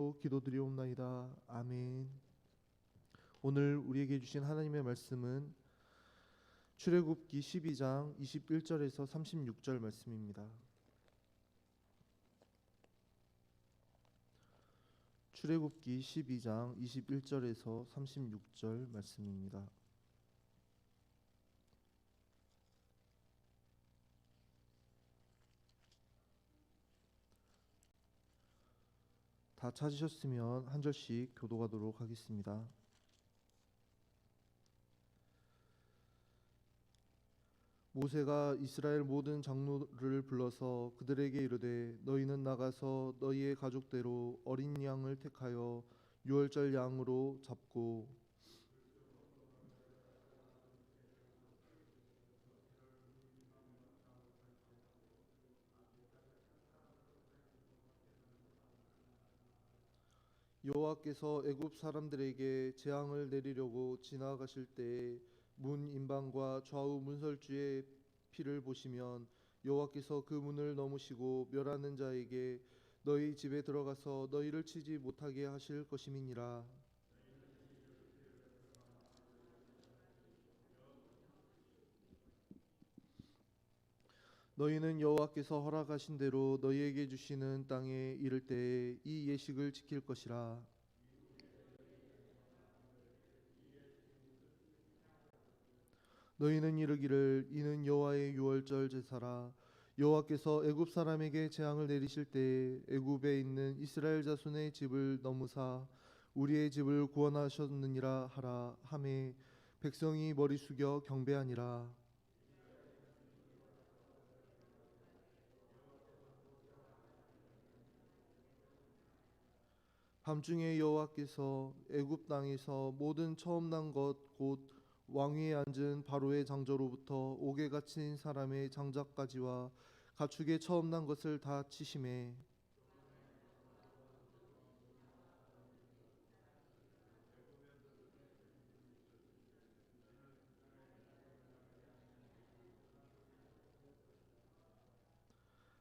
기도드리옵나이다. 아멘. 오늘 우리에게 주신 하나님의 말씀은 출애굽기 12장 21절에서 36절 말씀입니다. 출애굽기 12장 21절에서 36절 말씀입니다. 다 찾으셨으면 한 절씩 교독하도록 하겠습니다. 모세가 이스라엘 모든 장로를 불러서 그들에게 이르되 너희는 나가서 너희의 가족대로 어린 양을 택하여 유월절 양으로 잡고 여호와께서 애굽 사람들에게 재앙을 내리려고 지나가실 때에 문 임방과 좌우 문설주의 피를 보시면 여호와께서 그 문을 넘으시고 멸하는 자에게 너희 집에 들어가서 너희를 치지 못하게 하실 것임이니라. 너희는 여호와께서 허락하신 대로 너희에게 주시는 땅에 이를 때에 이 예식을 지킬 것이라. 너희는 이르기를 이는 여호와의 유월절 제사라. 여호와께서 애굽 사람에게 재앙을 내리실 때에 애굽에 있는 이스라엘 자손의 집을 넘으사 우리의 집을 구원하셨느니라 하라 하매 백성이 머리 숙여 경배하니라. 밤중에 여호와께서 애굽 땅에서 모든 처음 난 것 곧 왕위에 앉은 바로의 장저로부터 옥에 갇힌 사람의 장자까지와 가축의 처음 난 것을 다 치심에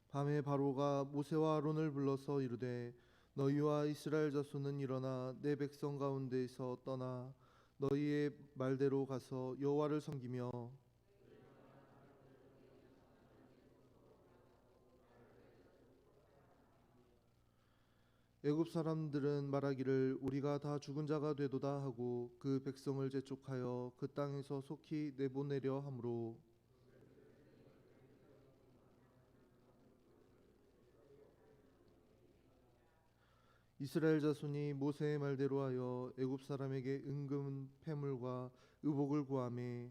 밤에 바로가 모세와 아론을 불러서 이르되 너희와 이스라엘 자손은 일어나 내 백성 가운데에서 떠나 너희의 말대로 가서 여호와를 섬기며 애굽 사람들은 말하기를 우리가 다 죽은 자가 되도다 하고 그 백성을 재촉하여 그 땅에서 속히 내보내려 함으로 이스라엘 자손이 모세의 말대로 하여 애굽 사람에게 은금 패물과 의복을 구하매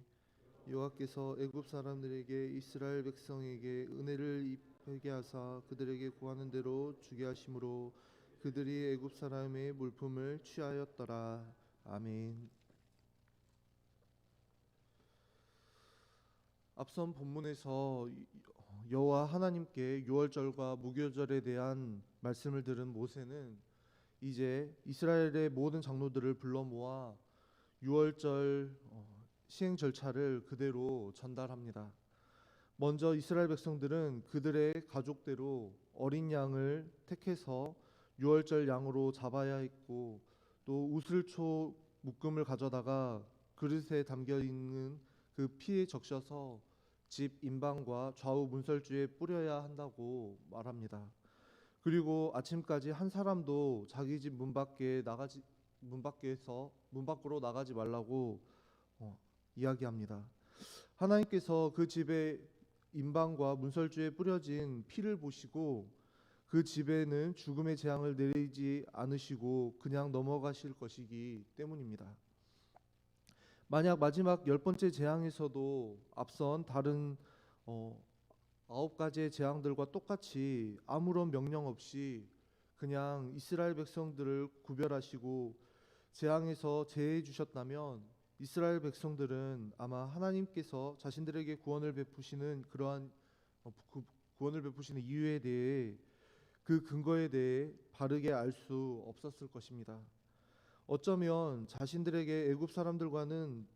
여호와께서 애굽 사람들에게 이스라엘 백성에게 은혜를 입게 하사 그들에게 구하는 대로 주게 하심으로 그들이 애굽 사람의 물품을 취하였더라. 아멘. 앞선 본문에서 여호와 하나님께 유월절과 무교절에 대한 말씀을 들은 모세는 이제 이스라엘의 모든 장로들을 불러 모아 유월절 시행 절차를 그대로 전달합니다. 먼저 이스라엘 백성들은 그들의 가족대로 어린 양을 택해서 유월절 양으로 잡아야 했고 또 우슬초 묶음을 가져다가 그릇에 담겨 있는 그 피에 적셔서 집 임방과 좌우 문설주에 뿌려야 한다고 말합니다. 그리고 아침까지 한 사람도 자기 집 문 밖으로 나가지 말라고 이야기합니다. 하나님께서 그 집에 임방과 문설주에 뿌려진 피를 보시고 그 집에는 죽음의 재앙을 내리지 않으시고 그냥 넘어가실 것이기 때문입니다. 만약 마지막 10번째 재앙에서도 앞선 다른 9가지의 재앙들과 똑같이 아무런 명령 없이 그냥 이스라엘 백성들을 구별하시고 재앙에서 제해 주셨다면 이스라엘 백성들은 아마 하나님께서 자신들에게 구원을 베푸시는 그러한 구원을 베푸시는 이유에 대해 그 근거에 대해 바르게 알 수 없었을 것입니다. 어쩌면 자신들에게 애굽 사람들과는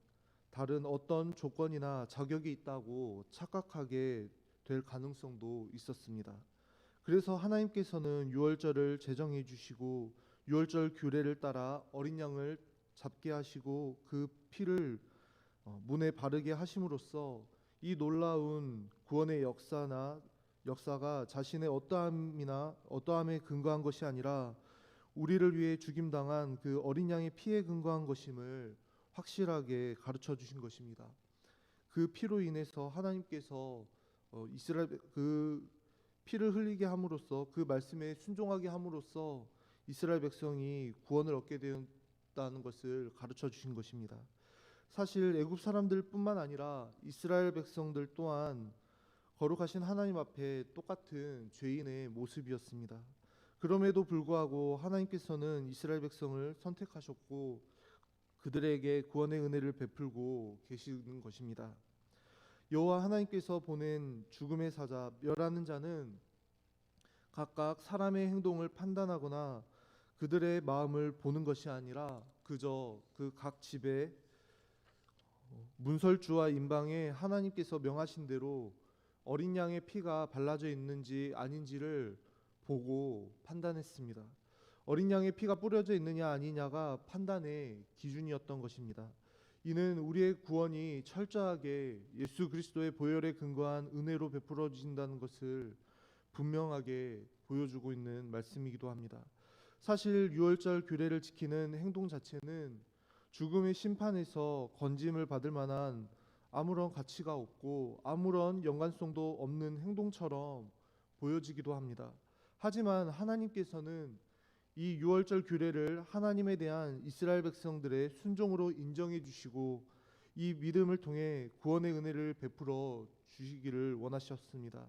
다른 어떤 조건이나 자격이 있다고 착각하게 될 가능성도 있었습니다. 그래서 하나님께서는 유월절을 제정해 주시고 유월절 규례를 따라 어린 양을 잡게 하시고 그 피를 문에 바르게 하심으로써 이 놀라운 구원의 역사가 자신의 어떠함에 근거한 것이 아니라 우리를 위해 죽임당한 그 어린 양의 피에 근거한 것임을 확실하게 가르쳐 주신 것입니다. 그 피로 인해서 하나님께서 이스라엘 그 피를 흘리게 함으로써 그 말씀에 순종하게 함으로써 이스라엘 백성이 구원을 얻게 되었다는 것을 가르쳐 주신 것입니다. 사실 애굽 사람들뿐만 아니라 이스라엘 백성들 또한 거룩하신 하나님 앞에 똑같은 죄인의 모습이었습니다. 그럼에도 불구하고 하나님께서는 이스라엘 백성을 선택하셨고 그들에게 구원의 은혜를 베풀고 계시는 것입니다. 여호와 하나님께서 보낸 죽음의 사자 멸하는 자는 각각 사람의 행동을 판단하거나 그들의 마음을 보는 것이 아니라 그저 그 각 집에 문설주와 임방에 하나님께서 명하신 대로 어린 양의 피가 발라져 있는지 아닌지를 보고 판단했습니다. 어린 양의 피가 뿌려져 있느냐 아니냐가 판단의 기준이었던 것입니다. 이는 우리의 구원이 철저하게 예수 그리스도의 보혈에 근거한 은혜로 베풀어진다는 것을 분명하게 보여주고 있는 말씀이기도 합니다. 사실 유월절 규례를 지키는 행동 자체는 죽음의 심판에서 건짐을 받을 만한 아무런 가치가 없고 아무런 연관성도 없는 행동처럼 보여지기도 합니다. 하지만 하나님께서는 이 유월절 규례를 하나님에 대한 이스라엘 백성들의 순종으로 인정해 주시고 이 믿음을 통해 구원의 은혜를 베풀어 주시기를 원하셨습니다.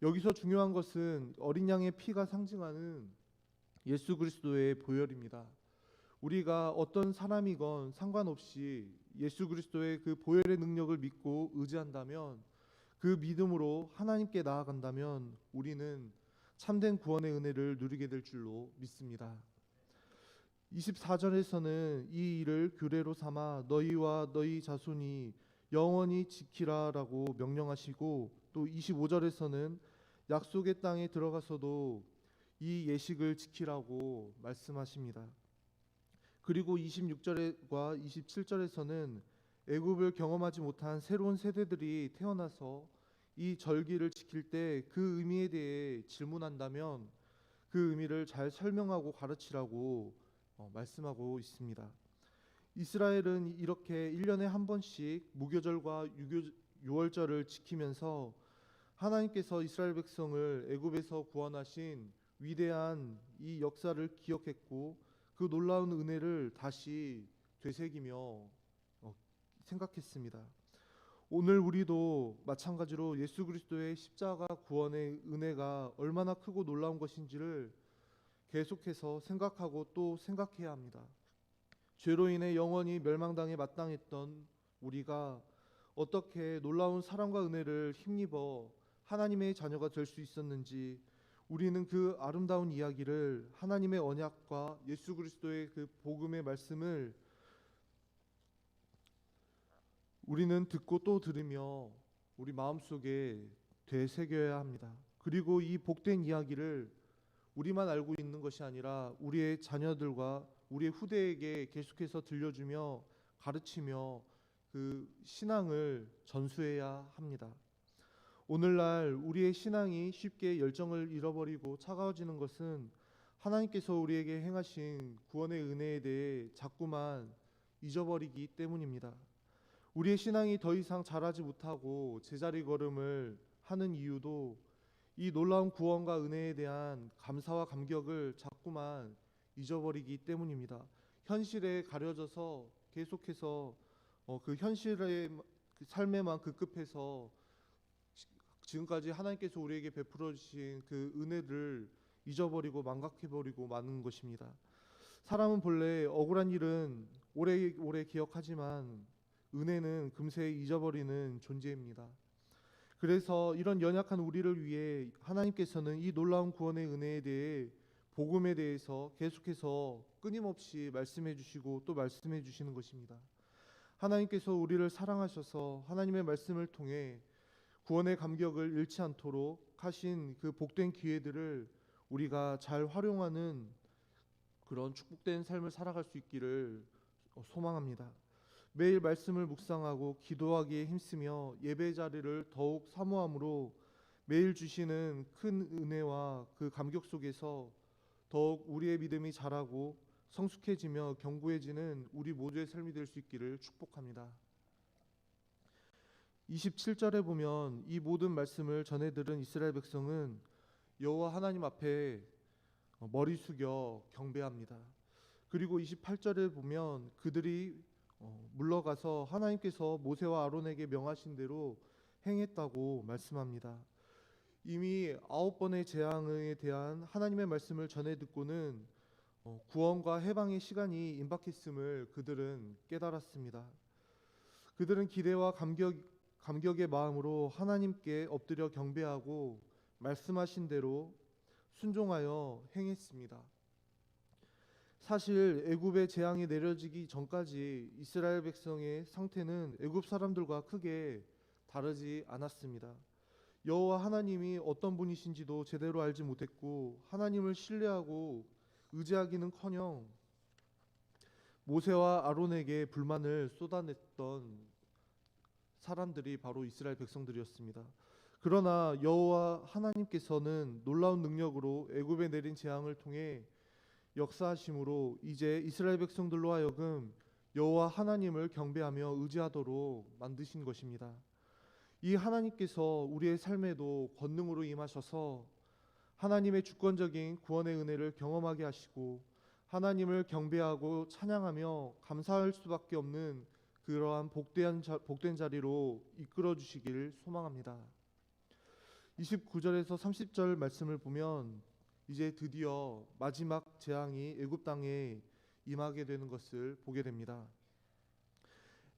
여기서 중요한 것은 어린 양의 피가 상징하는 예수 그리스도의 보혈입니다. 우리가 어떤 사람이건 상관없이 예수 그리스도의 그 보혈의 능력을 믿고 의지한다면 그 믿음으로 하나님께 나아간다면 우리는 참된 구원의 은혜를 누리게 될 줄로 믿습니다. 24절에서는 이 일을 규례로 삼아 너희와 너희 자손이 영원히 지키라라고 명령하시고 또 25절에서는 약속의 땅에 들어가서도 이 예식을 지키라고 말씀하십니다. 그리고 26절과 27절에서는 애굽을 경험하지 못한 새로운 세대들이 태어나서 이 절기를 지킬 때 그 의미에 대해 질문한다면 그 의미를 잘 설명하고 가르치라고 말씀하고 있습니다. 이스라엘은 이렇게 1년에 한 번씩 무교절과 유월절을 지키면서 하나님께서 이스라엘 백성을 애굽에서 구원하신 위대한 이 역사를 기억했고 그 놀라운 은혜를 다시 되새기며 생각했습니다. 오늘 우리도 마찬가지로 예수 그리스도의 십자가 구원의 은혜가 얼마나 크고 놀라운 것인지를 계속해서 생각하고 또 생각해야 합니다. 죄로 인해 영원히 멸망당에 마땅했던 우리가 어떻게 놀라운 사랑과 은혜를 힘입어 하나님의 자녀가 될 수 있었는지 우리는 그 아름다운 이야기를 하나님의 언약과 예수 그리스도의 그 복음의 말씀을 우리는 듣고 또 들으며 우리 마음속에 되새겨야 합니다. 그리고 이 복된 이야기를 우리만 알고 있는 것이 아니라 우리의 자녀들과 우리의 후대에게 계속해서 들려주며 가르치며 그 신앙을 전수해야 합니다. 오늘날 우리의 신앙이 쉽게 열정을 잃어버리고 차가워지는 것은 하나님께서 우리에게 행하신 구원의 은혜에 대해 자꾸만 잊어버리기 때문입니다. 우리의 신앙이 더 이상 자라지 못하고 제자리 걸음을 하는 이유도 이 놀라운 구원과 은혜에 대한 감사와 감격을 자꾸만 잊어버리기 때문입니다. 현실에 가려져서 계속해서 그 현실의 삶에만 급급해서 지금까지 하나님께서 우리에게 베풀어 주신 그 은혜를 잊어버리고 망각해버리고 마는 것입니다. 사람은 본래 억울한 일은 오래오래 기억하지만 은혜는 금세 잊어버리는 존재입니다. 그래서 이런 연약한 우리를 위해 하나님께서는 이 놀라운 구원의 은혜에 대해 복음에 대해서 계속해서 끊임없이 말씀해 주시고 또 말씀해 주시는 것입니다. 하나님께서 우리를 사랑하셔서 하나님의 말씀을 통해 구원의 감격을 잃지 않도록 하신 그 복된 기회들을 우리가 잘 활용하는 그런 축복된 삶을 살아갈 수 있기를 소망합니다. 매일 말씀을 묵상하고 기도하기에 힘쓰며 예배 자리를 더욱 사모함으로 매일 주시는 큰 은혜와 그 감격 속에서 더욱 우리의 믿음이 자라고 성숙해지며 견고해지는 우리 모두의 삶이 될 수 있기를 축복합니다. 27절에 보면 이 모든 말씀을 전해 들은 이스라엘 백성은 여호와 하나님 앞에 머리 숙여 경배합니다. 그리고 28절에 보면 그들이 물러가서 하나님께서 모세와 아론에게 명하신 대로 행했다고 말씀합니다. 이미 9번의 재앙에 대한 하나님의 말씀을 전해 듣고는 구원과 해방의 시간이 임박했음을 그들은 깨달았습니다. 그들은 기대와 감격의 마음으로 하나님께 엎드려 경배하고 말씀하신 대로 순종하여 행했습니다. 사실 애굽의 재앙이 내려지기 전까지 이스라엘 백성의 상태는 애굽 사람들과 크게 다르지 않았습니다. 여호와 하나님이 어떤 분이신지도 제대로 알지 못했고 하나님을 신뢰하고 의지하기는커녕 모세와 아론에게 불만을 쏟아냈던 사람들이 바로 이스라엘 백성들이었습니다. 그러나 여호와 하나님께서는 놀라운 능력으로 애굽에 내린 재앙을 통해 역사하심으로 이제 이스라엘 백성들로 하여금 여호와 하나님을 경배하며 의지하도록 만드신 것입니다. 이 하나님께서 우리의 삶에도 권능으로 임하셔서 하나님의 주권적인 구원의 은혜를 경험하게 하시고 하나님을 경배하고 찬양하며 감사할 수밖에 없는 그러한 복된 자리로 이끌어 주시길 소망합니다. 29절에서 30절 말씀을 보면 이제 드디어 마지막 재앙이 애굽 땅에 임하게 되는 것을 보게 됩니다.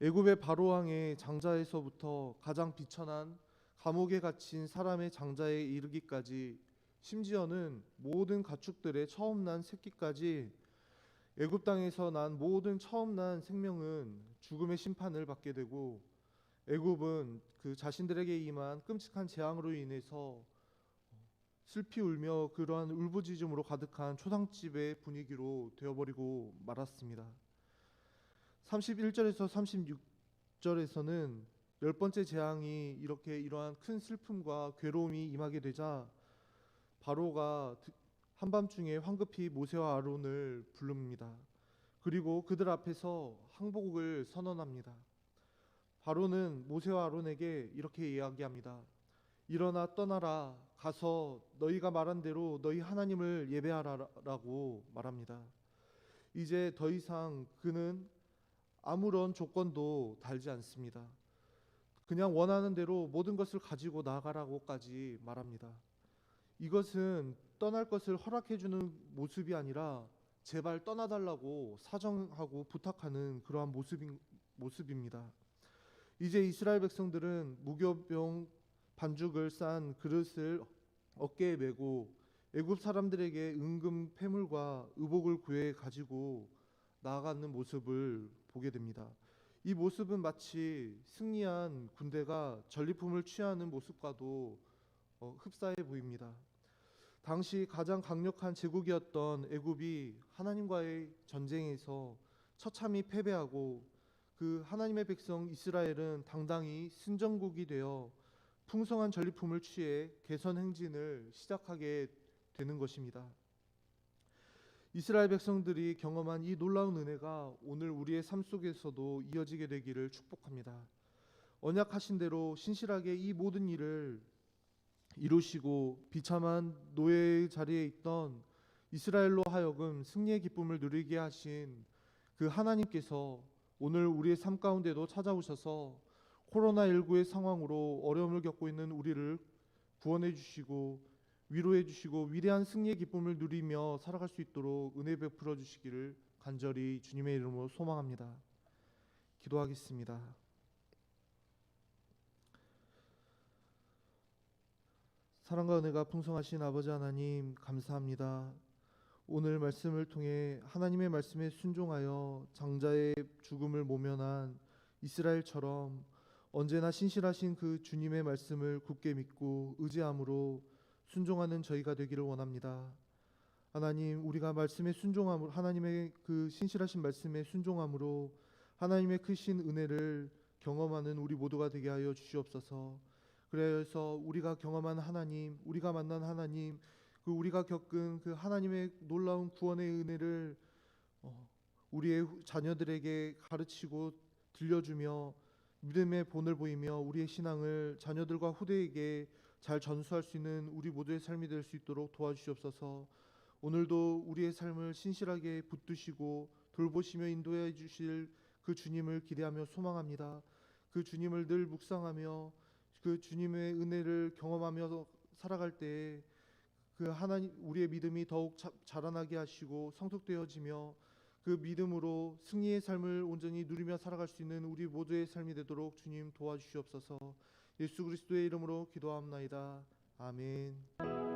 애굽의 바로 왕의 장자에서부터 가장 비천한 감옥에 갇힌 사람의 장자에 이르기까지 심지어는 모든 가축들의 처음 난 새끼까지 애굽 땅에서 난 모든 처음 난 생명은 죽음의 심판을 받게 되고 애굽은 그 자신들에게 임한 끔찍한 재앙으로 인해서 슬피 울며 그러한 울부짖음으로 가득한 초상집의 분위기로 되어버리고 말았습니다. 31절에서 36절에서는 열 번째 재앙이 이러한 큰 슬픔과 괴로움이 임하게 되자 바로가 한밤중에 황급히 모세와 아론을 부릅니다. 그리고 그들 앞에서 항복을 선언합니다. 바로는 모세와 아론에게 이렇게 이야기합니다. 일어나 떠나라. 가서 너희가 말한 대로 너희 하나님을 예배하라라고 말합니다. 이제 더 이상 그는 아무런 조건도 달지 않습니다. 그냥 원하는 대로 모든 것을 가지고 나아가라고까지 말합니다. 이것은 떠날 것을 허락해 주는 모습이 아니라 제발 떠나달라고 사정하고 부탁하는 그러한 모습입니다. 이제 이스라엘 백성들은 무교병 반죽을 싼 그릇을 어깨에 메고 애굽 사람들에게 은금 패물과 의복을 구해 가지고 나아가는 모습을 보게 됩니다. 이 모습은 마치 승리한 군대가 전리품을 취하는 모습과도 흡사해 보입니다. 당시 가장 강력한 제국이었던 애굽이 하나님과의 전쟁에서 처참히 패배하고 그 하나님의 백성 이스라엘은 당당히 승전국이 되어 풍성한 전리품을 취해 개선 행진을 시작하게 되는 것입니다. 이스라엘 백성들이 경험한 이 놀라운 은혜가 오늘 우리의 삶 속에서도 이어지게 되기를 축복합니다. 언약하신 대로 신실하게 이 모든 일을 이루시고 비참한 노예의 자리에 있던 이스라엘로 하여금 승리의 기쁨을 누리게 하신 그 하나님께서 오늘 우리의 삶 가운데도 찾아오셔서 코로나19의 상황으로 어려움을 겪고 있는 우리를 구원해 주시고 위로해 주시고 위대한 승리의 기쁨을 누리며 살아갈 수 있도록 은혜 베풀어 주시기를 간절히 주님의 이름으로 소망합니다. 기도하겠습니다. 사랑과 은혜가 풍성하신 아버지 하나님 감사합니다. 오늘 말씀을 통해 하나님의 말씀에 순종하여 장자의 죽음을 모면한 이스라엘처럼 언제나 신실하신 그 주님의 말씀을 굳게 믿고 의지함으로 순종하는 저희가 되기를 원합니다. 하나님, 우리가 말씀에 순종함으로, 하나님의 그 신실하신 말씀에 순종함으로 하나님의 크신 은혜를 경험하는 우리 모두가 되게 하여 주시옵소서. 그래서 우리가 경험한 하나님, 우리가 만난 하나님, 그 우리가 겪은 그 하나님의 놀라운 구원의 은혜를 우리의 자녀들에게 가르치고 들려주며 믿음의 본을 보이며 우리의 신앙을 자녀들과 후대에게 잘 전수할 수 있는 우리 모두의 삶이 될 수 있도록 도와주시옵소서. 오늘도 우리의 삶을 신실하게 붙드시고 돌보시며 인도해 주실 그 주님을 기대하며 소망합니다. 그 주님을 늘 묵상하며 그 주님의 은혜를 경험하며 살아갈 때에 그 하나님, 우리의 믿음이 더욱 자라나게 하시고 성숙되어지며 그 믿음으로 승리의 삶을 온전히 누리며 살아갈 수 있는 우리 모두의 삶이 되도록 주님 도와주시옵소서. 예수 그리스도의 이름으로 기도합나이다. 아멘.